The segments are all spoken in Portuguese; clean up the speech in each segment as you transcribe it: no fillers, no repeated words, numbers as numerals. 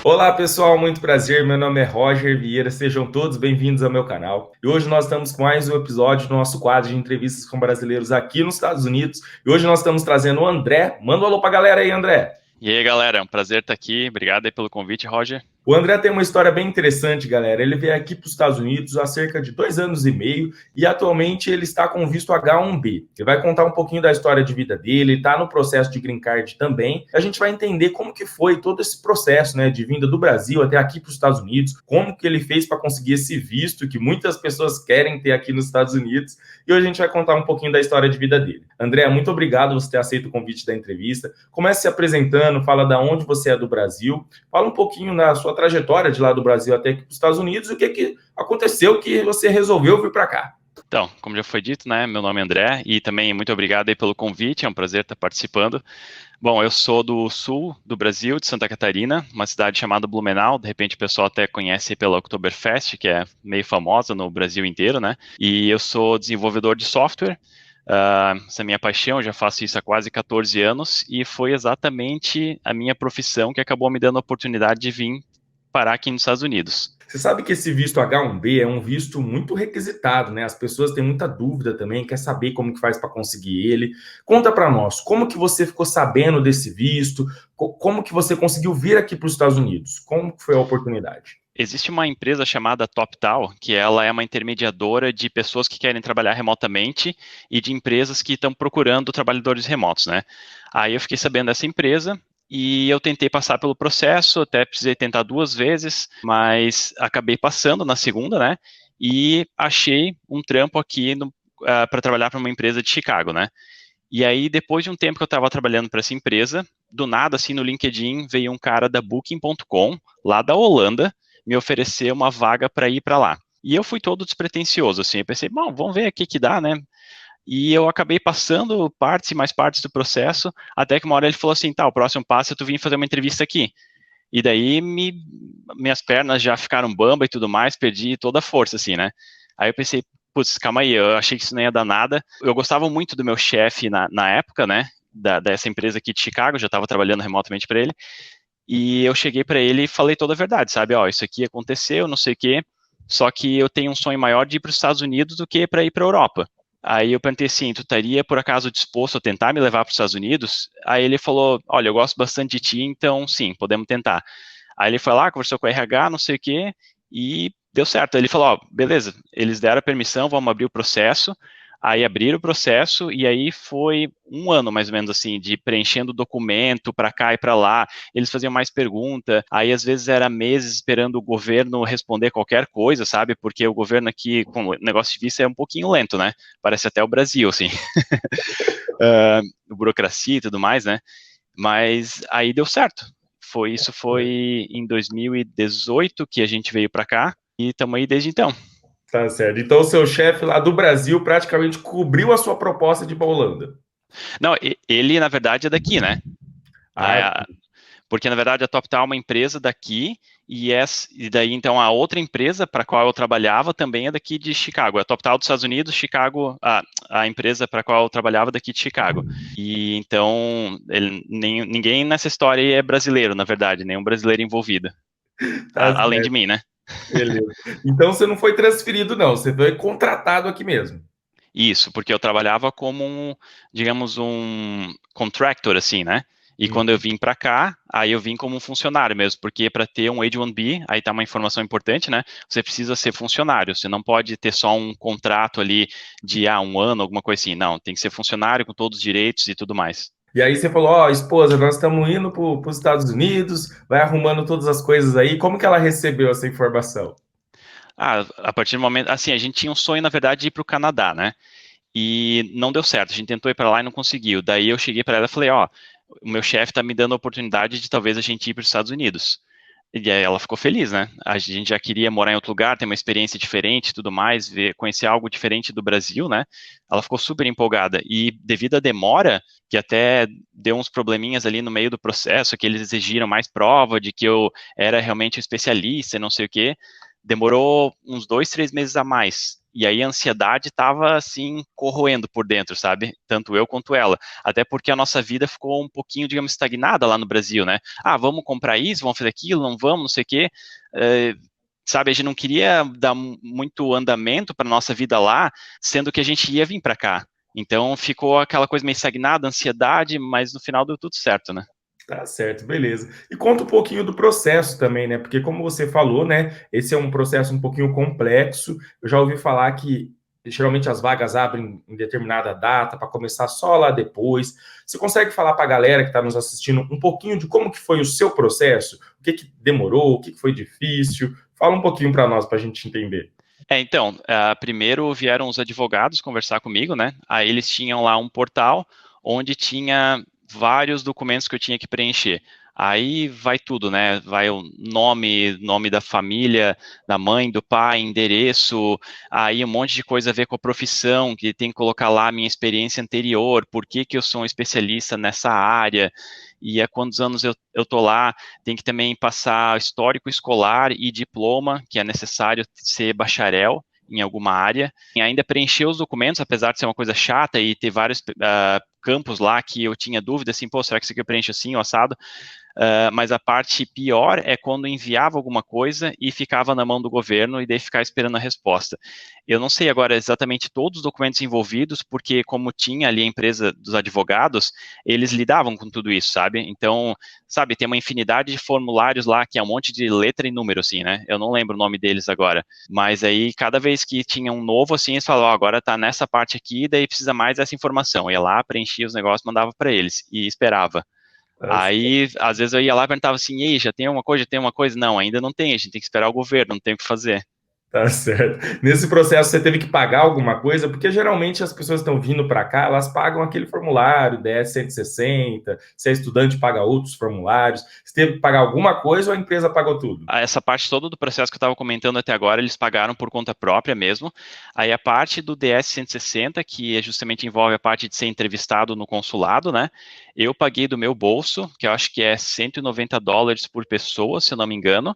Olá pessoal, muito prazer, meu nome é Roger Vieira, sejam todos bem-vindos ao meu canal. E hoje nós estamos com mais um episódio do nosso quadro de entrevistas com brasileiros aqui nos Estados Unidos. E hoje nós estamos trazendo o André. Manda um alô pra galera aí, André. E aí, galera, é um prazer estar aqui. Obrigado aí pelo convite, Roger. O André tem uma história bem interessante, galera. Ele veio aqui para os Estados Unidos há cerca de 2 anos e meio e atualmente ele está com visto H1B. Ele vai contar um pouquinho da história de vida dele, está no processo de green card também. A gente vai entender como que foi todo esse processo, né, de vinda do Brasil até aqui para os Estados Unidos, como que ele fez para conseguir esse visto que muitas pessoas querem ter aqui nos Estados Unidos. E hoje a gente vai contar um pouquinho da história de vida dele. André, muito obrigado por você ter aceito o convite da entrevista. Comece se apresentando, fala da onde você é do Brasil, fala um pouquinho da sua trajetória de lá do Brasil até aqui para os Estados Unidos e o que aconteceu que você resolveu vir para cá. Então, como já foi dito, né, meu nome é André e também muito obrigado aí pelo convite, é um prazer estar participando. Bom, eu sou do sul do Brasil, de Santa Catarina, uma cidade chamada Blumenau, de repente o pessoal até conhece pela Oktoberfest, que é meio famosa no Brasil inteiro, né, e eu sou desenvolvedor de software. Essa é a minha paixão, eu já faço isso há quase 14 anos e foi exatamente a minha profissão que acabou me dando a oportunidade de vir parar aqui nos Estados Unidos. Você sabe que esse visto H1B é um visto muito requisitado, né? As pessoas têm muita dúvida também, quer saber como que faz para conseguir ele. Conta para nós, como que você ficou sabendo desse visto? Como que você conseguiu vir aqui para os Estados Unidos? Como que foi a oportunidade? Existe uma empresa chamada TopTal, que ela é uma intermediadora de pessoas que querem trabalhar remotamente e de empresas que estão procurando trabalhadores remotos, né? Aí eu fiquei sabendo dessa empresa e eu tentei passar pelo processo, até precisei tentar 2 vezes, mas acabei passando na segunda, né? E achei um trampo aqui para trabalhar para uma empresa de Chicago, né? E aí, depois de um tempo que eu estava trabalhando para essa empresa, do nada, assim, no LinkedIn, veio um cara da Booking.com, lá da Holanda, me oferecer uma vaga para ir para lá. E eu fui todo despretensioso, assim, eu pensei, bom, vamos ver o que que dá, né? E eu acabei passando partes e mais partes do processo, até que uma hora ele falou assim, tá, o próximo passo é tu vir fazer uma entrevista aqui. E daí minhas pernas já ficaram bamba e tudo mais, perdi toda a força, assim, né? Aí eu pensei, putz, calma aí, eu achei que isso não ia dar nada. Eu gostava muito do meu chefe na época, né? Dessa empresa aqui de Chicago, já estava trabalhando remotamente para ele. E eu cheguei para ele e falei toda a verdade, sabe? Ó, isso aqui aconteceu, não sei o quê. Só que eu tenho um sonho maior de ir para os Estados Unidos do que para ir para a Europa. Aí eu perguntei assim, tu estaria por acaso disposto a tentar me levar para os Estados Unidos? Aí ele falou, olha, eu gosto bastante de ti, então sim, podemos tentar. Aí ele foi lá, conversou com o RH, não sei o quê, e deu certo. Aí ele falou, ó, beleza, eles deram a permissão, vamos abrir o processo. Aí abriram o processo e aí foi um ano mais ou menos assim de preenchendo documento para cá e para lá. Eles faziam mais pergunta. Aí às vezes era meses esperando o governo responder qualquer coisa, sabe? Porque o governo aqui com o negócio de vista é um pouquinho lento, né? Parece até o Brasil, assim. Burocracia e tudo mais, né? Mas aí deu certo. Isso foi em 2018 que a gente veio para cá e estamos aí desde então. Tá certo. Então, o seu chefe lá do Brasil praticamente cobriu a sua proposta de ir para a Holanda. Não, ele na verdade é daqui, né? Ah, Porque na verdade a TopTal é uma empresa daqui e daí então a outra empresa para a qual eu trabalhava também é daqui de Chicago. A TopTal dos Estados Unidos, Chicago, a empresa para a qual eu trabalhava daqui de Chicago. E então ninguém nessa história aí é brasileiro, na verdade, nenhum brasileiro envolvido, tá além de certo. mim, né? Beleza. Então, você não foi transferido, não. Você foi contratado aqui mesmo. Isso, porque eu trabalhava como digamos, um contractor, assim, né? E quando eu Uhum. vim para cá, aí eu vim como um funcionário mesmo, porque para ter um H-1B, aí tá uma informação importante, né? Você precisa ser funcionário, você não pode ter só um contrato ali de um ano, alguma coisa assim. Não, tem que ser funcionário com todos os direitos e tudo mais. E aí você falou, ó, esposa, nós estamos indo para os Estados Unidos, vai arrumando todas as coisas aí. Como que ela recebeu essa informação? A partir do momento, assim, a gente tinha um sonho, na verdade, de ir para o Canadá, né? E não deu certo. A gente tentou ir para lá e não conseguiu. Daí eu cheguei para ela e falei, ó, o meu chefe está me dando a oportunidade de talvez a gente ir para os Estados Unidos. E aí ela ficou feliz, né? A gente já queria morar em outro lugar, ter uma experiência diferente e tudo mais, conhecer algo diferente do Brasil, né? Ela ficou super empolgada. E devido à demora, que até deu uns probleminhas ali no meio do processo, que eles exigiram mais prova de que eu era realmente um especialista e não sei o quê, demorou uns 2, 3 meses a mais. E aí a ansiedade estava, assim, corroendo por dentro, sabe? Tanto eu quanto ela. Até porque a nossa vida ficou um pouquinho, digamos, estagnada lá no Brasil, né? Ah, vamos comprar isso, vamos fazer aquilo, não vamos, não sei o quê. Sabe, a gente não queria dar muito andamento para nossa vida lá, sendo que a gente ia vir para cá. Então ficou aquela coisa meio estagnada, ansiedade, mas no final deu tudo certo, né? Tá certo, beleza. E conta um pouquinho do processo também, né? Porque como você falou, né, esse é um processo um pouquinho complexo. Eu já ouvi falar que geralmente as vagas abrem em determinada data para começar só lá depois. Você consegue falar para a galera que está nos assistindo um pouquinho de como que foi o seu processo? O que que demorou? O que que foi difícil? Fala um pouquinho para nós, para a gente entender. Então, primeiro vieram os advogados conversar comigo, né? Aí eles tinham lá um portal onde tinha vários documentos que eu tinha que preencher. Aí vai tudo, né? Vai o nome da família, da mãe, do pai, endereço, aí um monte de coisa a ver com a profissão, que tem que colocar lá a minha experiência anterior, por que que eu sou um especialista nessa área, e há quantos anos eu tô lá, tem que também passar histórico escolar e diploma, que é necessário ser bacharel em alguma área, e ainda preencher os documentos, apesar de ser uma coisa chata e ter vários campos lá que eu tinha dúvida, assim, pô, será que isso aqui eu preencho assim, ou assado? Mas a parte pior é quando enviava alguma coisa e ficava na mão do governo e daí ficar esperando a resposta. Eu não sei agora exatamente todos os documentos envolvidos, porque como tinha ali a empresa dos advogados, eles lidavam com tudo isso, sabe? Então, sabe, tem uma infinidade de formulários lá, que é um monte de letra e número, assim, né? Eu não lembro o nome deles agora. Mas aí, cada vez que tinha um novo, assim, eles falavam, ó, agora tá nessa parte aqui, daí precisa mais dessa informação. Eu ia lá, preenchia os negócios, mandava para eles e esperava. Aí, às vezes eu ia lá e perguntava assim, ei, já tem uma coisa, já tem uma coisa? Não, ainda não tem, a gente tem que esperar o governo, não tem o que fazer. Tá certo. Nesse processo você teve que pagar alguma coisa? Porque geralmente as pessoas estão vindo para cá, elas pagam aquele formulário, DS 160, se é estudante paga outros formulários. Você teve que pagar alguma coisa ou a empresa pagou tudo? Essa parte toda do processo que eu estava comentando até agora, eles pagaram por conta própria mesmo. Aí a parte do DS 160, que justamente envolve a parte de ser entrevistado no consulado, né? Eu paguei do meu bolso, que eu acho que é US$ 190 por pessoa, se eu não me engano.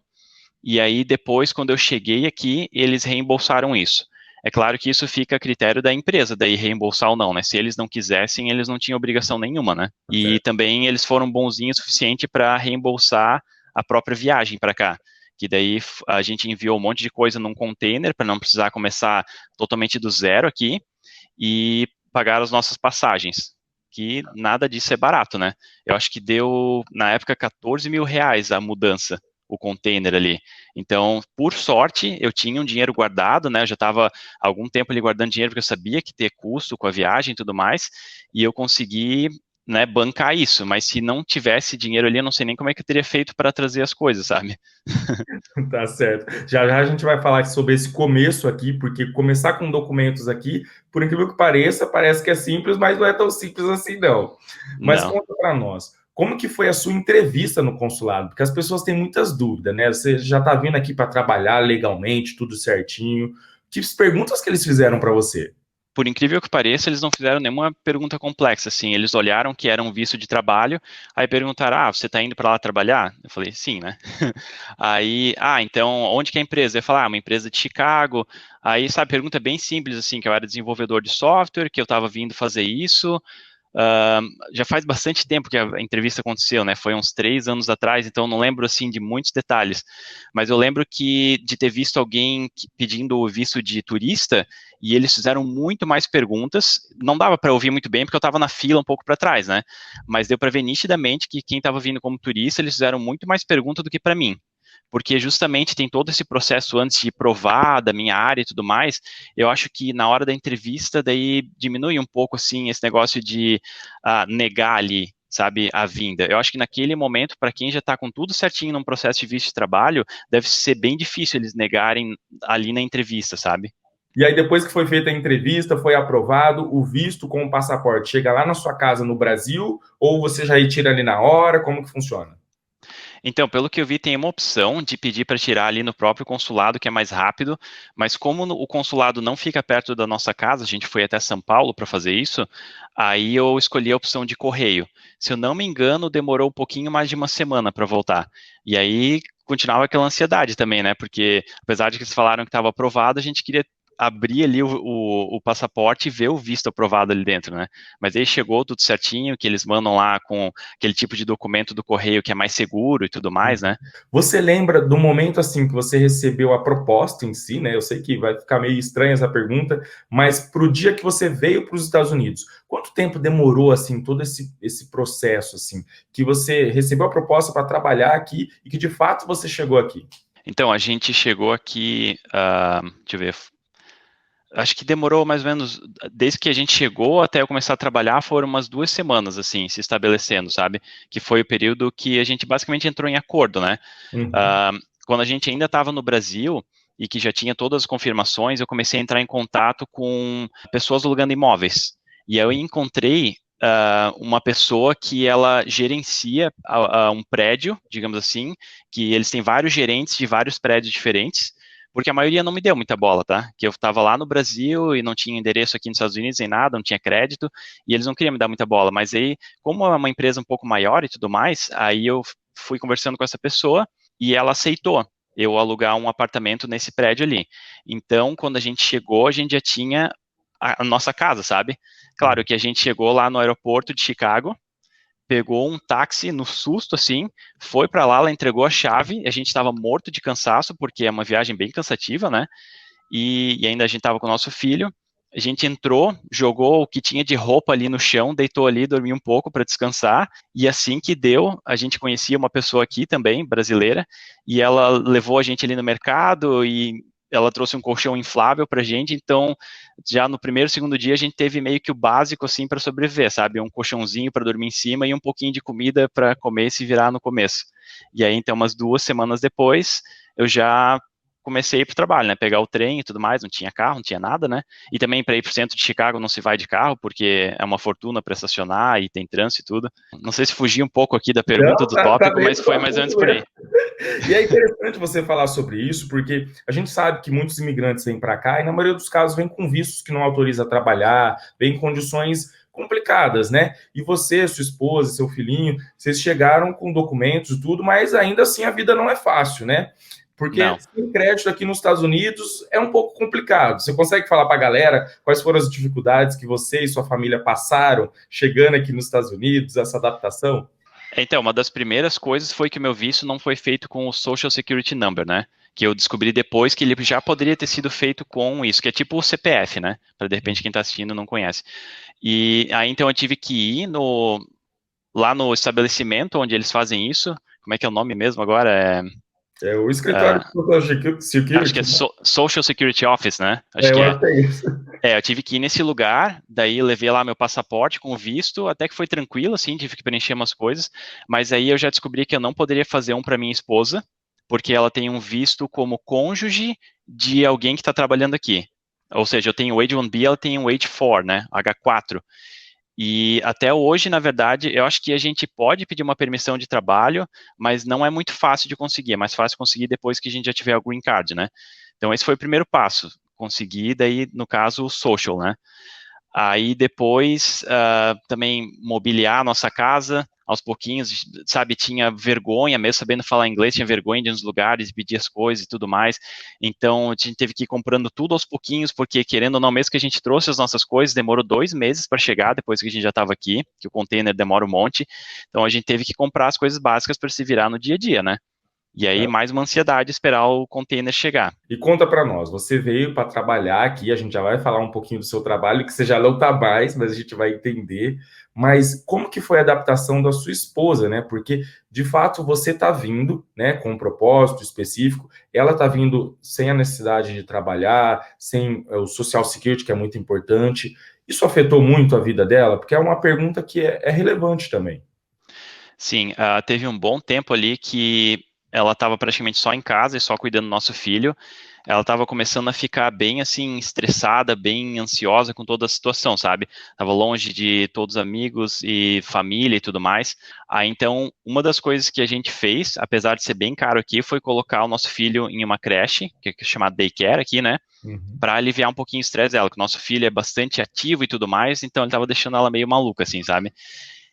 E aí, depois, quando eu cheguei aqui, eles reembolsaram isso. É claro que isso fica a critério da empresa, daí reembolsar ou não, né? Se eles não quisessem, eles não tinham obrigação nenhuma, né? E Certo. também eles foram bonzinhos o suficiente para reembolsar a própria viagem para cá. Que daí a gente enviou um monte de coisa num container para não precisar começar totalmente do zero aqui e pagar as nossas passagens. Que nada disso é barato, né? Eu acho que deu, na época, R$ 14.000 a mudança, o container ali. Então, por sorte, eu tinha um dinheiro guardado, né? Eu já estava há algum tempo ali guardando dinheiro, porque eu sabia que ter custo com a viagem e tudo mais, e eu consegui, né, bancar isso. Mas se não tivesse dinheiro ali, eu não sei nem como é que eu teria feito para trazer as coisas, sabe? Tá certo. Já já a gente vai falar sobre esse começo aqui, porque começar com documentos aqui, por incrível que pareça, parece que é simples, mas não é tão simples assim, não. Mas Não. conta para nós, como que foi a sua entrevista no consulado? Porque as pessoas têm muitas dúvidas, né? Você já está vindo aqui para trabalhar legalmente, tudo certinho. Que perguntas que eles fizeram para você? Por incrível que pareça, eles não fizeram nenhuma pergunta complexa, assim, eles olharam que era um visto de trabalho, aí perguntaram, você está indo para lá trabalhar? Eu falei, sim, né? Aí, então, onde que é a empresa? Eu falei, uma empresa de Chicago, aí, sabe, pergunta bem simples, assim, que eu era desenvolvedor de software, que eu estava vindo fazer isso, já faz bastante tempo que a entrevista aconteceu, né? Foi uns 3 anos atrás, então não lembro assim de muitos detalhes. Mas eu lembro que de ter visto alguém pedindo o visto de turista e eles fizeram muito mais perguntas. Não dava para ouvir muito bem porque eu estava na fila um pouco para trás, né? Mas deu para ver nitidamente que quem estava vindo como turista eles fizeram muito mais perguntas do que para mim, porque justamente tem todo esse processo antes de provar da minha área e tudo mais, eu acho que na hora da entrevista daí diminui um pouco assim esse negócio de negar ali, sabe, a vinda. Eu acho que naquele momento, para quem já está com tudo certinho num processo de visto de trabalho, deve ser bem difícil eles negarem ali na entrevista, sabe? E aí, depois que foi feita a entrevista, foi aprovado, o visto com o passaporte chega lá na sua casa no Brasil, ou você já retira ali na hora? Como que funciona? Então, pelo que eu vi, tem uma opção de pedir para tirar ali no próprio consulado, que é mais rápido, mas como o consulado não fica perto da nossa casa, a gente foi até São Paulo para fazer isso, aí eu escolhi a opção de correio. Se eu não me engano, demorou um pouquinho mais de uma semana para voltar. E aí, continuava aquela ansiedade também, né? Porque apesar de que eles falaram que estava aprovado, a gente queria abrir ali o passaporte e ver o visto aprovado ali dentro, né? Mas aí chegou tudo certinho, que eles mandam lá com aquele tipo de documento do correio que é mais seguro e tudo mais, né? Você lembra do momento assim que você recebeu a proposta em si, né? Eu sei que vai ficar meio estranha essa pergunta, mas para o dia que você veio para os Estados Unidos, quanto tempo demorou assim todo esse processo assim, que você recebeu a proposta para trabalhar aqui e que de fato você chegou aqui? Então, a gente chegou aqui, deixa eu ver, acho que demorou mais ou menos, desde que a gente chegou até eu começar a trabalhar, foram umas 2 semanas, assim, se estabelecendo, sabe? Que foi o período que a gente basicamente entrou em acordo, né? Uhum. Uh, quando a gente ainda estava no Brasil e que já tinha todas as confirmações, eu comecei a entrar em contato com pessoas alugando imóveis. E aí eu encontrei uma pessoa que ela gerencia um prédio, digamos assim, que eles têm vários gerentes de vários prédios diferentes, porque a maioria não me deu muita bola, tá? Que eu estava lá no Brasil e não tinha endereço aqui nos Estados Unidos nem nada, não tinha crédito, e eles não queriam me dar muita bola. Mas aí, como é uma empresa um pouco maior e tudo mais, aí eu fui conversando com essa pessoa e ela aceitou eu alugar um apartamento nesse prédio ali. Então, quando a gente chegou, a gente já tinha a nossa casa, sabe? Claro que a gente chegou lá no aeroporto de Chicago, pegou um táxi no susto, assim, foi para lá, ela entregou a chave, a gente estava morto de cansaço, porque é uma viagem bem cansativa, né? E ainda a gente estava com o nosso filho. A gente entrou, jogou o que tinha de roupa ali no chão, deitou ali, dormiu um pouco para descansar. E assim que deu, a gente conhecia uma pessoa aqui também, brasileira, e ela levou a gente ali no mercado e ela trouxe um colchão inflável para a gente. Então, já no primeiro, segundo dia, a gente teve meio que o básico assim para sobreviver, sabe? Um colchãozinho para dormir em cima e um pouquinho de comida para comer e se virar no começo. E aí, então, umas 2 semanas depois, eu já comecei a ir para o trabalho, né? Pegar o trem e tudo mais, não tinha carro, não tinha nada, né? E também para ir para o centro de Chicago não se vai de carro, porque é uma fortuna para estacionar e tem trânsito e tudo. Não sei se fugi um pouco aqui da pergunta Não, do tá tópico, mas dentro do foi mais ou menos assunto por mesmo. aí. E é interessante você falar sobre isso, porque a gente sabe que muitos imigrantes vêm para cá e, na maioria dos casos, vêm com vistos que não autoriza a trabalhar, vêm em condições complicadas, né? E você, sua esposa, seu filhinho, vocês chegaram com documentos e tudo, mas ainda assim a vida não é fácil, né? Porque Não. sem crédito aqui nos Estados Unidos é um pouco complicado. Você consegue falar para a galera quais foram as dificuldades que você e sua família passaram chegando aqui nos Estados Unidos, essa adaptação? Então, uma das primeiras coisas foi que o meu visto não foi feito com o Social Security Number, né? Que eu descobri depois que ele já poderia ter sido feito com isso, que é tipo o CPF, né? Para de repente quem está assistindo não conhece. E aí então eu tive que ir lá no estabelecimento onde eles fazem isso. Como é que é o nome mesmo agora? É o escritório Uh, de Social acho que é Security, né? Social Security Office, né? Acho É, que eu é. acho que é isso. Eu tive que ir nesse lugar, daí eu levei lá meu passaporte com visto, até que foi tranquilo, assim, tive que preencher umas coisas, mas aí eu já descobri que eu não poderia fazer um para minha esposa, porque ela tem um visto como cônjuge de alguém que está trabalhando aqui. Ou seja, eu tenho o H1B, ela tem o H4, né, H4. E até hoje, na verdade, eu acho que a gente pode pedir uma permissão de trabalho, mas não é muito fácil de conseguir. É mais fácil conseguir depois que a gente já tiver o green card, né? Então, esse foi o primeiro passo. Conseguir, daí, no caso, o social, né? Aí depois também mobiliar a nossa casa aos pouquinhos, sabe, tinha vergonha, mesmo sabendo falar inglês, tinha vergonha de ir nos lugares, pedir as coisas e tudo mais. Então a gente teve que ir comprando tudo aos pouquinhos, porque querendo ou não, mesmo que a gente trouxe as nossas coisas, demorou 2 meses para chegar depois que a gente já estava aqui, que o container demora um monte. Então a gente teve que comprar as coisas básicas para se virar no dia a dia, né? E aí mais uma ansiedade esperar o container chegar. E conta para nós, você veio para trabalhar aqui, a gente já vai falar um pouquinho do seu trabalho, que você já não está mais, mas a gente vai entender. Mas como que foi a adaptação da sua esposa, né? Porque, de fato, você está vindo, né, com um propósito específico, ela está vindo sem a necessidade de trabalhar, sem o Social Security, que é muito importante. Isso afetou muito a vida dela? Porque é uma pergunta que é relevante também. Sim, teve um bom tempo ali que ela estava praticamente só em casa e só cuidando do nosso filho. Ela estava começando a ficar bem assim estressada, bem ansiosa com toda a situação, sabe? Tava longe de todos os amigos e família e tudo mais. Aí então, uma das coisas que a gente fez, apesar de ser bem caro aqui, foi colocar o nosso filho em uma creche, que é chamada daycare aqui, né? Uhum. Para aliviar um pouquinho o estresse dela, que o nosso filho é bastante ativo e tudo mais, então ele estava deixando ela meio maluca, assim, sabe?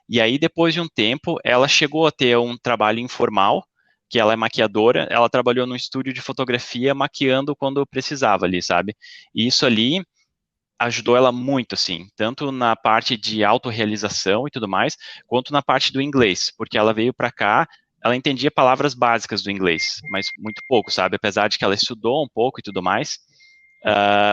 E aí, depois de um tempo, ela chegou a ter um trabalho informal, que ela é maquiadora, ela trabalhou no estúdio de fotografia maquiando quando precisava ali, sabe? E isso ali ajudou ela muito, assim, tanto na parte de autorrealização e tudo mais, quanto na parte do inglês, porque ela veio para cá, ela entendia palavras básicas do inglês, mas muito pouco, sabe? Apesar de que ela estudou um pouco e tudo mais,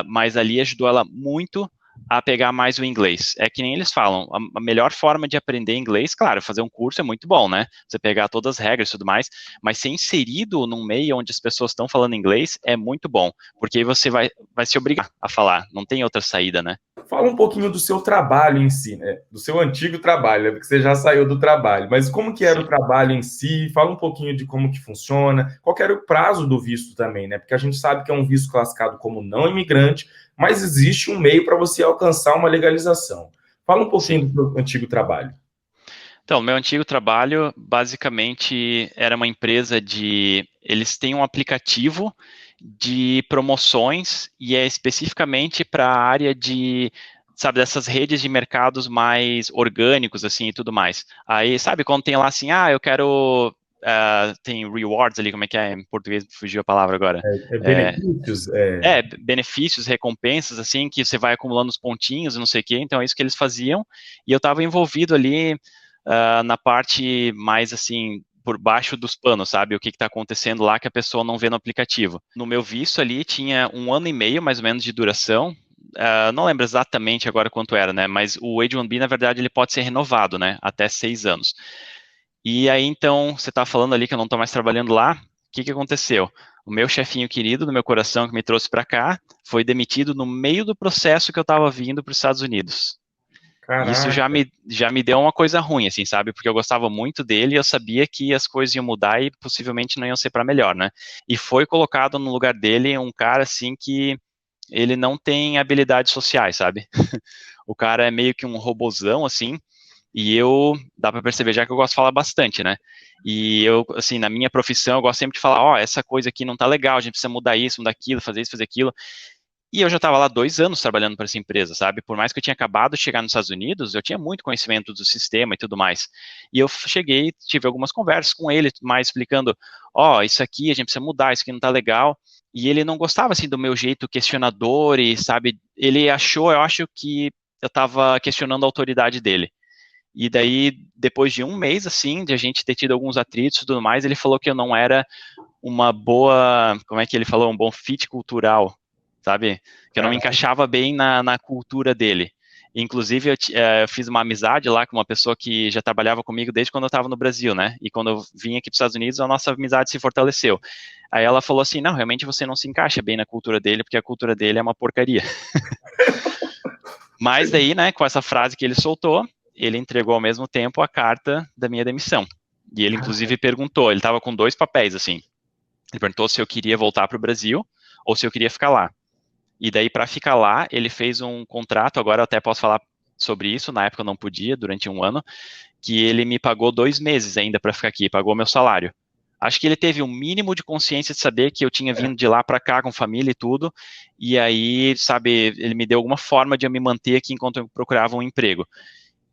mas ali ajudou ela muito a pegar mais o inglês. É que nem eles falam, a melhor forma de aprender inglês, claro, fazer um curso é muito bom, né? Você pegar todas as regras e tudo mais, mas ser inserido num meio onde as pessoas estão falando inglês é muito bom, porque aí você vai se obrigar a falar, não tem outra saída, né? Fala um pouquinho do seu trabalho em si, né? Do seu antigo trabalho, né? Porque você já saiu do trabalho. Mas como que era o Sim. trabalho em si? Fala um pouquinho de como que funciona. Qual que era o prazo do visto também, né? Porque a gente sabe que é um visto classificado como não imigrante, mas existe um meio para você alcançar uma legalização. Fala um pouquinho Sim. do seu antigo trabalho. Então, meu antigo trabalho, basicamente, era uma empresa de... Eles têm um aplicativo de promoções e é especificamente para a área de, sabe, dessas redes de mercados mais orgânicos, assim, e tudo mais. Aí, sabe, quando tem lá assim, eu quero... tem rewards ali, como é que é em português? Fugiu a palavra agora. Benefícios? Benefícios, recompensas, assim, que você vai acumulando os pontinhos e não sei o quê. Então, é isso que eles faziam. E eu estava envolvido ali na parte mais, assim, por baixo dos panos, sabe? O que está acontecendo lá que a pessoa não vê no aplicativo. No meu visto ali, tinha 1 ano e meio, mais ou menos, de duração. Não lembro exatamente agora quanto era, né? Mas o H-1B, na verdade, ele pode ser renovado, né? Até 6 anos. E aí, então, você está falando ali que eu não estou mais trabalhando lá. O que que aconteceu? O meu chefinho querido do meu coração que me trouxe para cá foi demitido no meio do processo que eu estava vindo para os Estados Unidos. E isso Caraca, já me deu uma coisa ruim, assim, sabe? Porque eu gostava muito dele e eu sabia que as coisas iam mudar e possivelmente não iam ser para melhor, né? E foi colocado no lugar dele um cara, assim, que ele não tem habilidades sociais, sabe? O cara é meio que um robozão, assim, e dá para perceber já que eu gosto de falar bastante, né? E eu, assim, na minha profissão, eu gosto sempre de falar, essa coisa aqui não tá legal, a gente precisa mudar isso, mudar aquilo, fazer isso, fazer aquilo. E eu já estava lá 2 anos trabalhando para essa empresa, sabe? Por mais que eu tinha acabado de chegar nos Estados Unidos, eu tinha muito conhecimento do sistema e tudo mais. E eu cheguei, tive algumas conversas com ele, mais explicando, isso aqui a gente precisa mudar, isso aqui não tá legal. E ele não gostava, assim, do meu jeito questionador e, sabe, ele achou, eu acho que eu estava questionando a autoridade dele. E daí, depois de 1 mês, assim, de a gente ter tido alguns atritos e tudo mais, ele falou que eu não era uma boa, como é que ele falou, um bom fit cultural, sabe? Que eu não me caraca. encaixava bem na cultura dele. Inclusive, eu fiz uma amizade lá com uma pessoa que já trabalhava comigo desde quando eu estava no Brasil, né? E quando eu vim aqui para os Estados Unidos, a nossa amizade se fortaleceu. Aí ela falou assim, não, realmente você não se encaixa bem na cultura dele, porque a cultura dele é uma porcaria. Mas daí, né, com essa frase que ele soltou, ele entregou ao mesmo tempo a carta da minha demissão. E ele, inclusive, perguntou, ele estava com 2 papéis, assim. Ele perguntou se eu queria voltar para o Brasil ou se eu queria ficar lá. E daí, para ficar lá, ele fez um contrato, agora eu até posso falar sobre isso, na época eu não podia, durante 1 ano, que ele me pagou 2 meses ainda para ficar aqui, pagou meu salário. Acho que ele teve um mínimo de consciência de saber que eu tinha vindo de lá para cá com família e tudo, e aí, sabe, ele me deu alguma forma de eu me manter aqui enquanto eu procurava um emprego.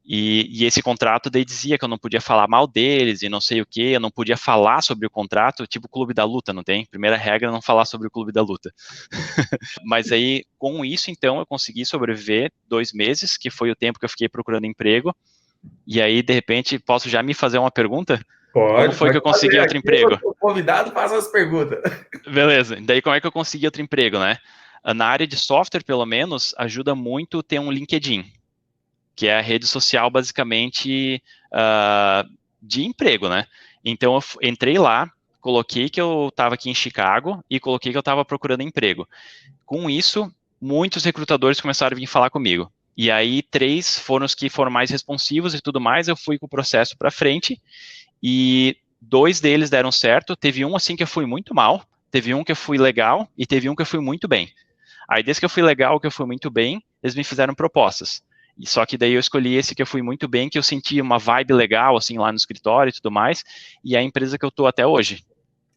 E esse contrato daí dizia que eu não podia falar mal deles e não sei o que, eu não podia falar sobre o contrato, tipo o Clube da Luta, não tem? Primeira regra, não falar sobre o Clube da Luta. Mas aí, com isso, então, eu consegui sobreviver 2 meses, que foi o tempo que eu fiquei procurando emprego, e aí, de repente, posso já me fazer uma pergunta? Como Pode, foi que pode eu consegui fazer. outro Aqui eu emprego? sou convidado, faça as perguntas. Beleza, daí como é que eu consegui outro emprego, né? Na área de software, pelo menos, ajuda muito ter um LinkedIn, que é a rede social, basicamente, de emprego, né? Então, eu entrei lá, coloquei que eu estava aqui em Chicago e coloquei que eu estava procurando emprego. Com isso, muitos recrutadores começaram a vir falar comigo. E aí, 3 foram os que foram mais responsivos e tudo mais, eu fui com o processo para frente e 2 deles deram certo. Teve um, assim, que eu fui muito mal, teve um que eu fui legal e teve um que eu fui muito bem. Aí, desde que eu fui legal, que eu fui muito bem, eles me fizeram propostas. E só que daí eu escolhi esse que eu fui muito bem, que eu senti uma vibe legal, assim, lá no escritório e tudo mais, e é a empresa que eu tô até hoje.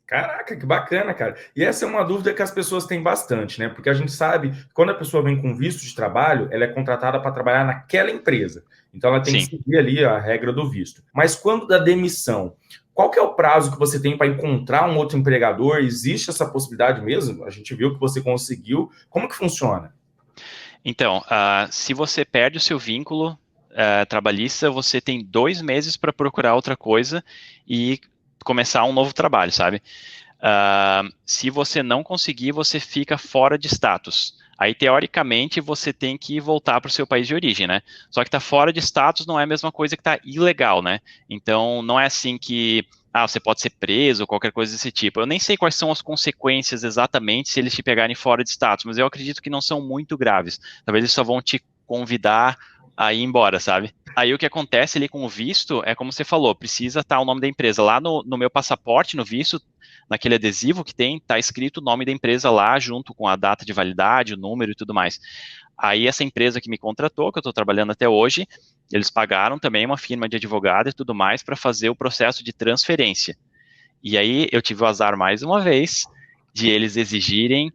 Caraca, que bacana, cara. E essa é uma dúvida que as pessoas têm bastante, né? Porque a gente sabe que quando a pessoa vem com visto de trabalho, ela é contratada para trabalhar naquela empresa. Então ela tem que Sim. seguir ali a regra do visto. Mas quando da demissão, qual que é o prazo que você tem para encontrar um outro empregador? Existe essa possibilidade mesmo? A gente viu que você conseguiu. Como que funciona? Então, se você perde o seu vínculo trabalhista, você tem 2 meses para procurar outra coisa e começar um novo trabalho, sabe? Se você não conseguir, você fica fora de status. Aí, teoricamente, você tem que voltar para o seu país de origem, né? Só que estar fora de status não é a mesma coisa que estar ilegal, né? Então, não é assim que você pode ser preso ou qualquer coisa desse tipo. Eu nem sei quais são as consequências exatamente se eles te pegarem fora de status, mas eu acredito que não são muito graves. Talvez eles só vão te convidar a ir embora, sabe? Aí o que acontece ali com o visto é como você falou, precisa estar o nome da empresa. Lá no meu passaporte, no visto, naquele adesivo que tem, está escrito o nome da empresa lá, junto com a data de validade, o número e tudo mais. Aí essa empresa que me contratou, que eu estou trabalhando até hoje, eles pagaram também uma firma de advogado e tudo mais para fazer o processo de transferência. E aí eu tive o azar mais uma vez de eles exigirem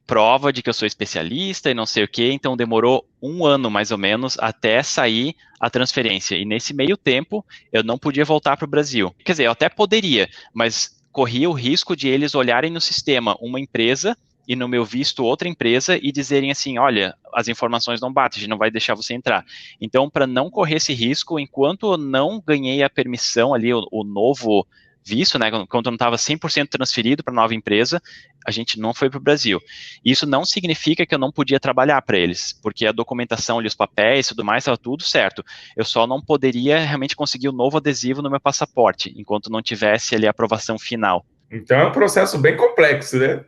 prova de que eu sou especialista e não sei o quê, então demorou 1 ano mais ou menos até sair a transferência. E nesse meio tempo eu não podia voltar para o Brasil. Quer dizer, eu até poderia, mas corria o risco de eles olharem no sistema uma empresa e no meu visto outra empresa e dizerem assim, olha, as informações não batem, a gente não vai deixar você entrar. Então, para não correr esse risco, enquanto eu não ganhei a permissão ali, o novo visto, né, quando eu não estava 100% transferido para a nova empresa, a gente não foi para o Brasil. Isso não significa que eu não podia trabalhar para eles, porque a documentação ali, os papéis e tudo mais, estava tudo certo. Eu só não poderia realmente conseguir o novo adesivo no meu passaporte, enquanto não tivesse ali a aprovação final. Então é um processo bem complexo, né?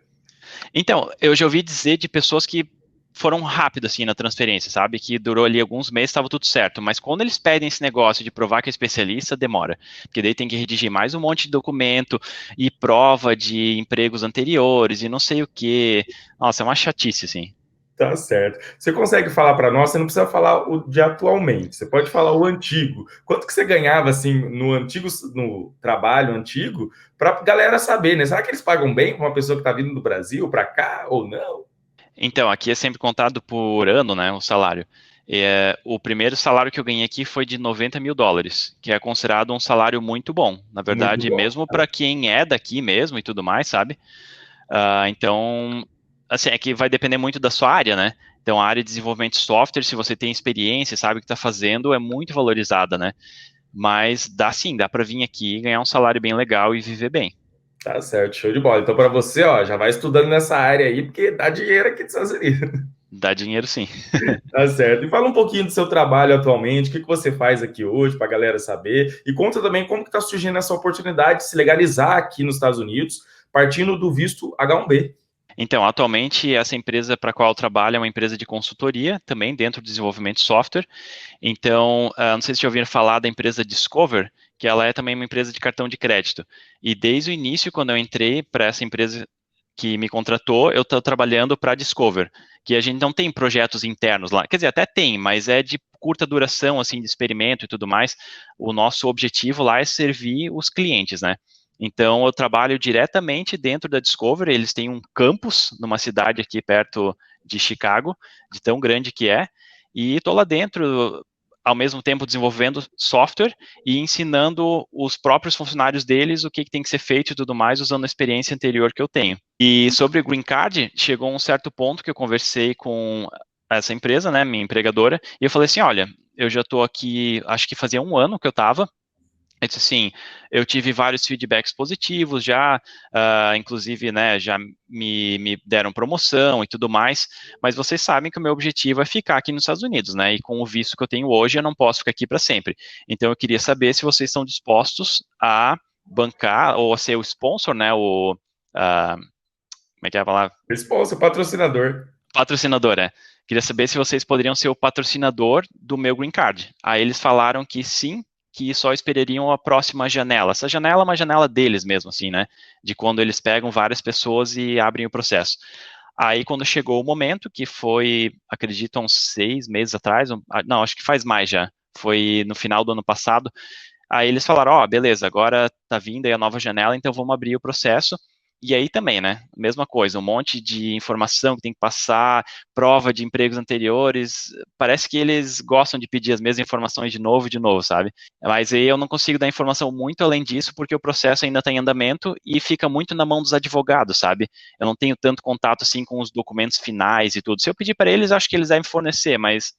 Então, eu já ouvi dizer de pessoas que foram rápido assim na transferência, sabe? Que durou ali alguns meses, estava tudo certo. Mas quando eles pedem esse negócio de provar que é especialista, demora. Porque daí tem que redigir mais um monte de documento e prova de empregos anteriores e não sei o quê. Nossa, é uma chatice, assim. Tá certo. Você consegue falar para nós? Você não precisa falar o de atualmente. Você pode falar o antigo. Quanto que você ganhava assim no antigo, no trabalho antigo, para a galera saber, né? Será que eles pagam bem para uma pessoa que está vindo do Brasil para cá ou não? Então, aqui é sempre contado por ano, né, o salário. O primeiro salário que eu ganhei aqui foi de US$ 90.000, que é considerado um salário muito bom. Na Muito verdade, bom. mesmo para quem é daqui mesmo e tudo mais, sabe? Então, assim, é que vai depender muito da sua área, né? Então, a área de desenvolvimento de software, se você tem experiência, sabe o que está fazendo, é muito valorizada, né? Mas dá sim, dá para vir aqui, ganhar um salário bem legal e viver bem. Tá certo, show de bola. Então, para você, ó, já vai estudando nessa área aí, porque dá dinheiro aqui dos Estados Unidos. Dá dinheiro sim. Tá certo. E fala um pouquinho do seu trabalho atualmente, o que que você faz aqui hoje para a galera saber. E conta também como que está surgindo essa oportunidade de se legalizar aqui nos Estados Unidos, partindo do visto H1B. Então, atualmente, essa empresa para a qual eu trabalho é uma empresa de consultoria, também dentro do desenvolvimento de software. Então, não sei se já ouviram falar da empresa Discover, que ela é também uma empresa de cartão de crédito. E desde o início, quando eu entrei para essa empresa que me contratou, eu estou trabalhando para a Discover, que a gente não tem projetos internos lá. Quer dizer, até tem, mas é de curta duração, assim, de experimento e tudo mais. O nosso objetivo lá é servir os clientes, né? Então, eu trabalho diretamente dentro da Discovery. Eles têm um campus numa cidade aqui perto de Chicago, de tão grande que é, e estou lá dentro, ao mesmo tempo desenvolvendo software e ensinando os próprios funcionários deles o que tem que ser feito e tudo mais, usando a experiência anterior que eu tenho. E sobre o Green Card, chegou um certo ponto que eu conversei com essa empresa, né, minha empregadora, e eu falei assim, olha, eu já estou aqui, acho que fazia 1 ano que eu estava. Eu disse assim, eu tive vários feedbacks positivos já, inclusive, né, já me deram promoção e tudo mais, mas vocês sabem que o meu objetivo é ficar aqui nos Estados Unidos, né, e com o visto que eu tenho hoje, eu não posso ficar aqui para sempre. Então, eu queria saber se vocês estão dispostos a bancar, ou a ser o sponsor, né, como é que é a palavra? Resposta, patrocinador. Patrocinador, é. Queria saber se vocês poderiam ser o patrocinador do meu Green Card. Aí eles falaram que sim, que só esperariam a próxima janela. Essa janela é uma janela deles mesmo, assim, né? De quando eles pegam várias pessoas e abrem o processo. Aí, quando chegou o momento, que foi, acredito, uns 6 meses atrás, não, acho que faz mais já, foi no final do ano passado, aí eles falaram, ó, beleza, agora tá vindo aí a nova janela, então vamos abrir o processo, E aí também, né? Mesma coisa, um monte de informação que tem que passar, prova de empregos anteriores. Parece que eles gostam de pedir as mesmas informações de novo, sabe? Mas aí eu não consigo dar informação muito além disso, porque o processo ainda está em andamento e fica muito na mão dos advogados, sabe? Eu não tenho tanto contato assim com os documentos finais e tudo. Se eu pedir para eles, acho que eles devem fornecer, mas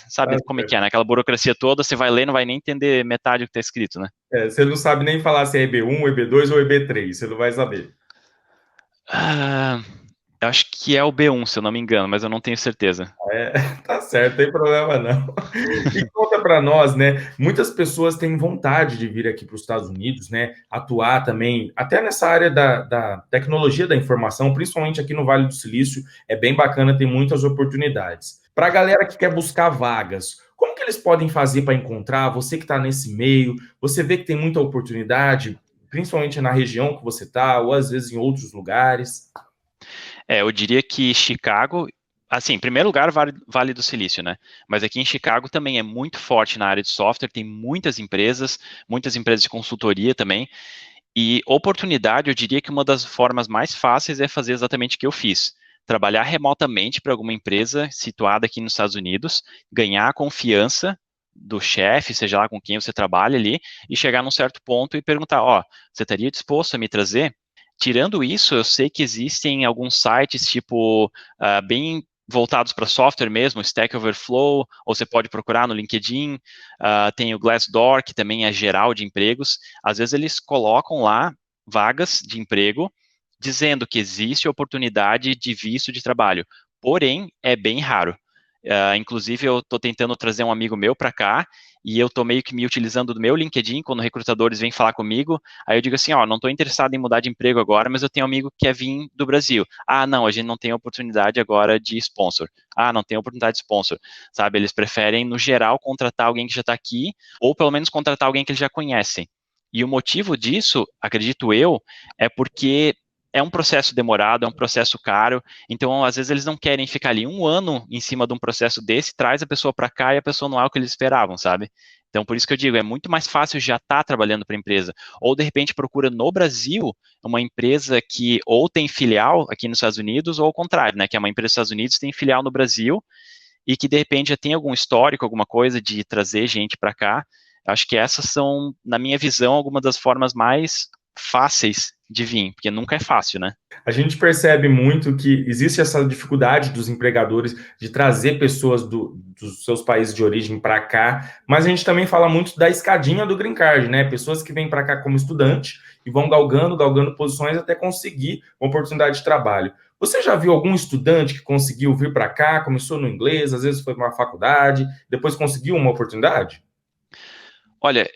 sabe como é que é, né? Aquela burocracia toda, você vai ler, não vai nem entender metade do que está escrito, né? Você não sabe nem falar se é EB1, EB2 ou EB3, você não vai saber. Ah, eu acho que é o B1, se eu não me engano, mas eu não tenho certeza. É, tá certo, não tem problema não. E conta para nós, né? Muitas pessoas têm vontade de vir aqui para os Estados Unidos, né? Atuar também, até nessa área da tecnologia da informação, principalmente aqui no Vale do Silício, é bem bacana, tem muitas oportunidades. Para a galera que quer buscar vagas, como que eles podem fazer para encontrar? Você que está nesse meio, você vê que tem muita oportunidade, principalmente na região que você está, ou às vezes em outros lugares. Eu diria que Chicago, assim, em primeiro lugar, vale do Silício, né? Mas aqui em Chicago também é muito forte na área de software, tem muitas empresas de consultoria também, e oportunidade, eu diria que uma das formas mais fáceis é fazer exatamente o que eu fiz. Trabalhar remotamente para alguma empresa situada aqui nos Estados Unidos, ganhar a confiança do chefe, seja lá com quem você trabalha ali, e chegar num certo ponto e perguntar, ó, você estaria disposto a me trazer? Tirando isso, eu sei que existem alguns sites, tipo, bem voltados para software mesmo, Stack Overflow, ou você pode procurar no LinkedIn, tem o Glassdoor, que também é geral de empregos. Às vezes eles colocam lá vagas de emprego, dizendo que existe oportunidade de visto de trabalho, porém, é bem raro. Inclusive, eu estou tentando trazer um amigo meu para cá, e eu estou meio que me utilizando do meu LinkedIn, quando recrutadores vêm falar comigo, aí eu digo assim, ó, não estou interessado em mudar de emprego agora, mas eu tenho um amigo que quer vir do Brasil. Ah, não, a gente não tem oportunidade agora de sponsor. Ah, não tem oportunidade de sponsor. Sabe, eles preferem, no geral, contratar alguém que já está aqui, ou pelo menos contratar alguém que eles já conhecem. E o motivo disso, acredito eu, é porque é um processo demorado, é um processo caro, então às vezes eles não querem ficar ali um ano em cima de um processo desse, traz a pessoa para cá e a pessoa não é o que eles esperavam, sabe? Então, por isso que eu digo, é muito mais fácil já estar trabalhando para a empresa. Ou, de repente, procura no Brasil uma empresa que ou tem filial aqui nos Estados Unidos, ou ao contrário, né? Que é uma empresa dos Estados Unidos, tem filial no Brasil, e que, de repente, já tem algum histórico, alguma coisa de trazer gente para cá. Acho que essas são, na minha visão, algumas das formas mais fáceis de vir, porque nunca é fácil, né? A gente percebe muito que existe essa dificuldade dos empregadores de trazer pessoas dos seus países de origem para cá, mas a gente também fala muito da escadinha do Green Card, né? Pessoas que vêm para cá como estudante e vão galgando posições até conseguir uma oportunidade de trabalho. Você já viu algum estudante que conseguiu vir para cá, começou no inglês, às vezes foi para uma faculdade, depois conseguiu uma oportunidade? Olha,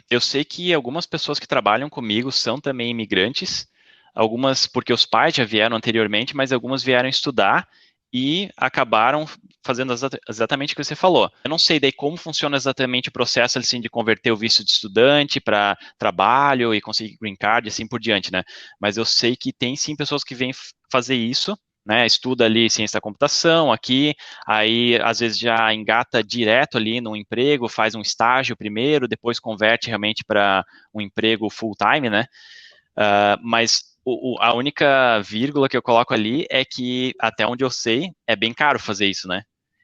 eu sei que algumas pessoas que trabalham comigo são também imigrantes, algumas porque os pais já vieram anteriormente, mas algumas vieram estudar e acabaram fazendo exatamente o que você falou. Eu não sei daí como funciona exatamente o processo assim, de converter o visto de estudante para trabalho e conseguir green card e assim por diante, né? Mas eu sei que tem sim pessoas que vêm fazer isso, né? Estuda ali ciência da computação aqui, aí às vezes já engata direto ali no emprego, faz um estágio primeiro, depois converte realmente para um emprego full time, né? Mas a única vírgula que eu coloco ali é que, até onde eu sei, é bem caro fazer isso, né?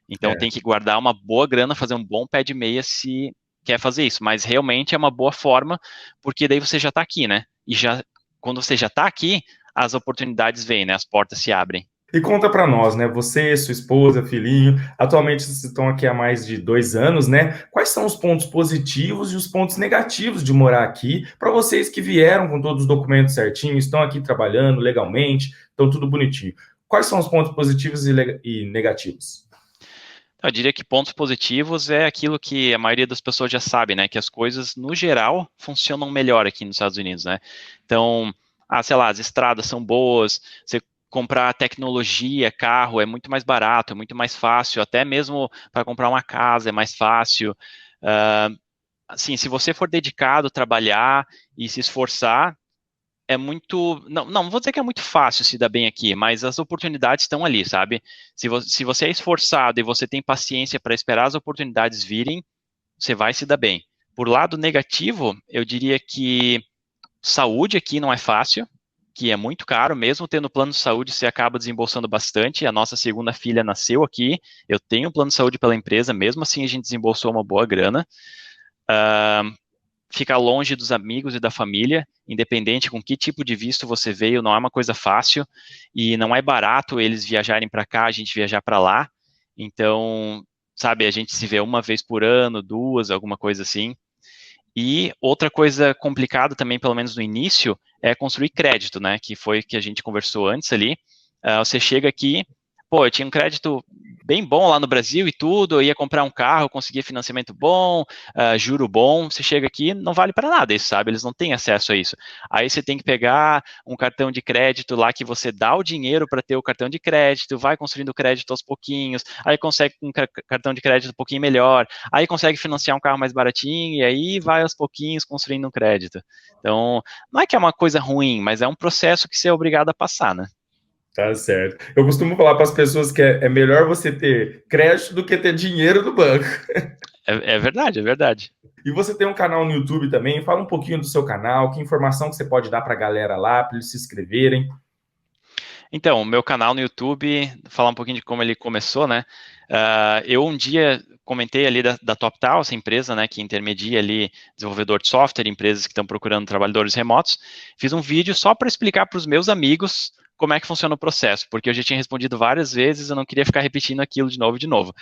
Então É. tem que guardar uma boa grana, fazer um bom pé de meia se quer fazer isso. Mas realmente é uma boa forma, porque daí você já está aqui, né? E já, quando você já está aqui, as oportunidades vêm, né? As portas se abrem. E conta para nós, né? Você, sua esposa, filhinho, atualmente vocês estão aqui há mais de 2 anos, né? Quais são os pontos positivos e os pontos negativos de morar aqui para vocês que vieram com todos os documentos certinhos, estão aqui trabalhando legalmente, estão tudo bonitinho? Quais são os pontos positivos e negativos? Eu diria que pontos positivos é aquilo que a maioria das pessoas já sabe, né? Que as coisas, no geral, funcionam melhor aqui nos Estados Unidos, né? Então, sei lá, as estradas são boas, você comprar tecnologia, carro, é muito mais barato, é muito mais fácil, até mesmo para comprar uma casa é mais fácil. Uh, assim, se você for dedicado, trabalhar e se esforçar, é muito. Não, não vou dizer que é muito fácil se dar bem aqui, mas as oportunidades estão ali, sabe? Se você é esforçado e você tem paciência para esperar as oportunidades virem, você vai se dar bem. Por lado negativo, eu diria que saúde aqui não é fácil. que é muito caro, mesmo tendo plano de saúde, você acaba desembolsando bastante. A nossa segunda filha nasceu aqui, eu tenho um plano de saúde pela empresa, mesmo assim a gente desembolsou uma boa grana. Ficar longe dos amigos e da família, independente com que tipo de visto você veio, não é uma coisa fácil, e não é barato eles viajarem para cá, a gente viajar para lá. Então, sabe, a gente se vê uma vez por ano, duas, alguma coisa assim. E outra coisa complicada também, pelo menos no início, é construir crédito, né? Que foi que a gente conversou antes ali. Você chega aqui, pô, eu tinha um crédito bem bom lá no Brasil e tudo, eu ia comprar um carro, conseguia financiamento bom, juro bom, você chega aqui, não vale para nada isso, sabe? Eles não têm acesso a isso. Aí você tem que pegar um cartão de crédito lá que você dá o dinheiro para ter o cartão de crédito, vai construindo crédito aos pouquinhos, aí consegue um cartão de crédito um pouquinho melhor, aí consegue financiar um carro mais baratinho, e aí vai aos pouquinhos construindo um crédito. Então, não é que é uma coisa ruim, mas é um processo que você é obrigado a passar, né? Tá certo. Eu costumo falar para as pessoas que é melhor você ter crédito do que ter dinheiro no banco. É verdade, é verdade. E você tem um canal no YouTube também. Fala um pouquinho do seu canal, que informação que você pode dar para a galera lá, para eles se inscreverem. Então, o meu canal no YouTube, falar um pouquinho de como ele começou, né? Eu um dia comentei ali da TopTal, essa empresa, né, que intermedia ali desenvolvedor de software, empresas que estão procurando trabalhadores remotos. Fiz um vídeo só para explicar para os meus amigos como é que funciona o processo, porque eu já tinha respondido várias vezes, eu não queria ficar repetindo aquilo de novo e de novo.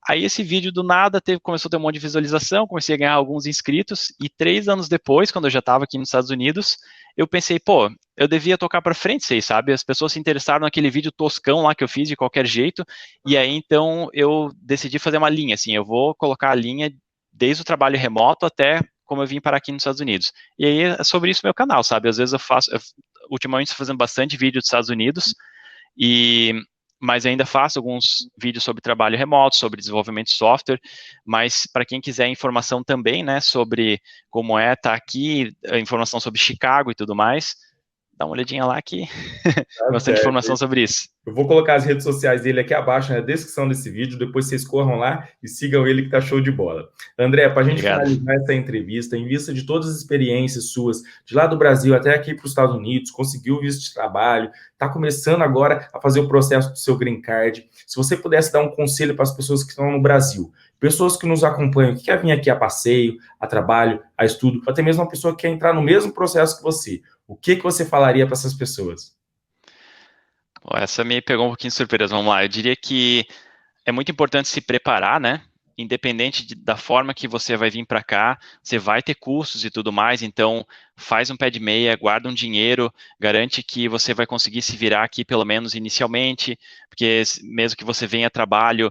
Aí esse vídeo do nada começou a ter um monte de visualização, comecei a ganhar alguns inscritos, e 3 anos depois, quando eu já estava aqui nos Estados Unidos, eu pensei, pô, eu devia tocar para frente, sei, sabe? As pessoas se interessaram naquele vídeo toscão lá que eu fiz de qualquer jeito, e aí então eu decidi fazer uma linha, assim, eu vou colocar a linha desde o trabalho remoto até como eu vim parar aqui nos Estados Unidos. E aí é sobre isso meu canal, sabe? Às vezes ultimamente estou fazendo bastante vídeo dos Estados Unidos, mas ainda faço alguns vídeos sobre trabalho remoto, sobre desenvolvimento de software, mas para quem quiser informação também, né, sobre como é estar aqui, informação sobre Chicago e tudo mais, dá uma olhadinha lá que Tá bastante informação certo. sobre isso. Eu vou colocar as redes sociais dele aqui abaixo na descrição desse vídeo, depois vocês corram lá e sigam ele que tá show de bola. André, para a gente Obrigado. finalizar essa entrevista, em vista de todas as experiências suas, de lá do Brasil até aqui para os Estados Unidos, conseguiu o visto de trabalho, está começando agora a fazer o processo do seu green card. Se você pudesse dar um conselho para as pessoas que estão no Brasil, pessoas que nos acompanham, que quer vir aqui a passeio, a trabalho, a estudo, ou até mesmo uma pessoa que quer entrar no mesmo processo que você, o que você falaria para essas pessoas? Essa me pegou um pouquinho de surpresa, vamos lá. Eu diria que é muito importante se preparar, né? Independente da forma que você vai vir para cá, você vai ter custos e tudo mais, então faz um pé de meia, guarda um dinheiro, garante que você vai conseguir se virar aqui pelo menos inicialmente, porque mesmo que você venha a trabalho,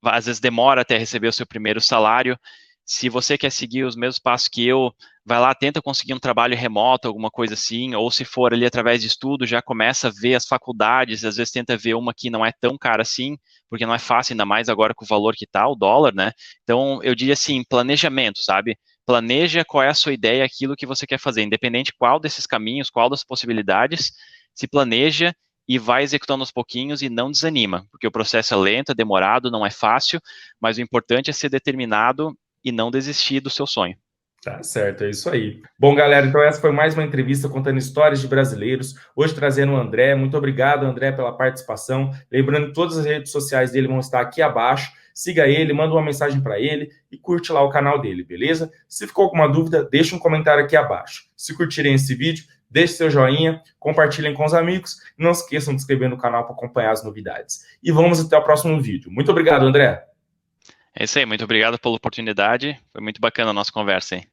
às vezes demora até receber o seu primeiro salário. Se você quer seguir os mesmos passos que eu, vai lá, tenta conseguir um trabalho remoto, alguma coisa assim, ou se for ali através de estudo, já começa a ver as faculdades, às vezes tenta ver uma que não é tão cara assim, porque não é fácil, ainda mais agora com o valor que está, o dólar, né? Então, eu diria assim, planejamento, sabe? Planeja qual é a sua ideia, aquilo que você quer fazer, independente qual desses caminhos, qual das possibilidades, se planeja e vai executando aos pouquinhos e não desanima, porque o processo é lento, é demorado, não é fácil, mas o importante é ser determinado e não desistir do seu sonho. Tá certo, é isso aí. Bom, galera, então essa foi mais uma entrevista contando histórias de brasileiros. Hoje trazendo o André. Muito obrigado, André, pela participação. Lembrando que todas as redes sociais dele vão estar aqui abaixo. Siga ele, manda uma mensagem para ele e curte lá o canal dele, beleza? Se ficou alguma dúvida, deixa um comentário aqui abaixo. Se curtirem esse vídeo, deixe seu joinha, compartilhem com os amigos e não se esqueçam de se inscrever no canal para acompanhar as novidades. E vamos até o próximo vídeo. Muito obrigado, André. É isso aí, muito obrigado pela oportunidade. Foi muito bacana a nossa conversa aí.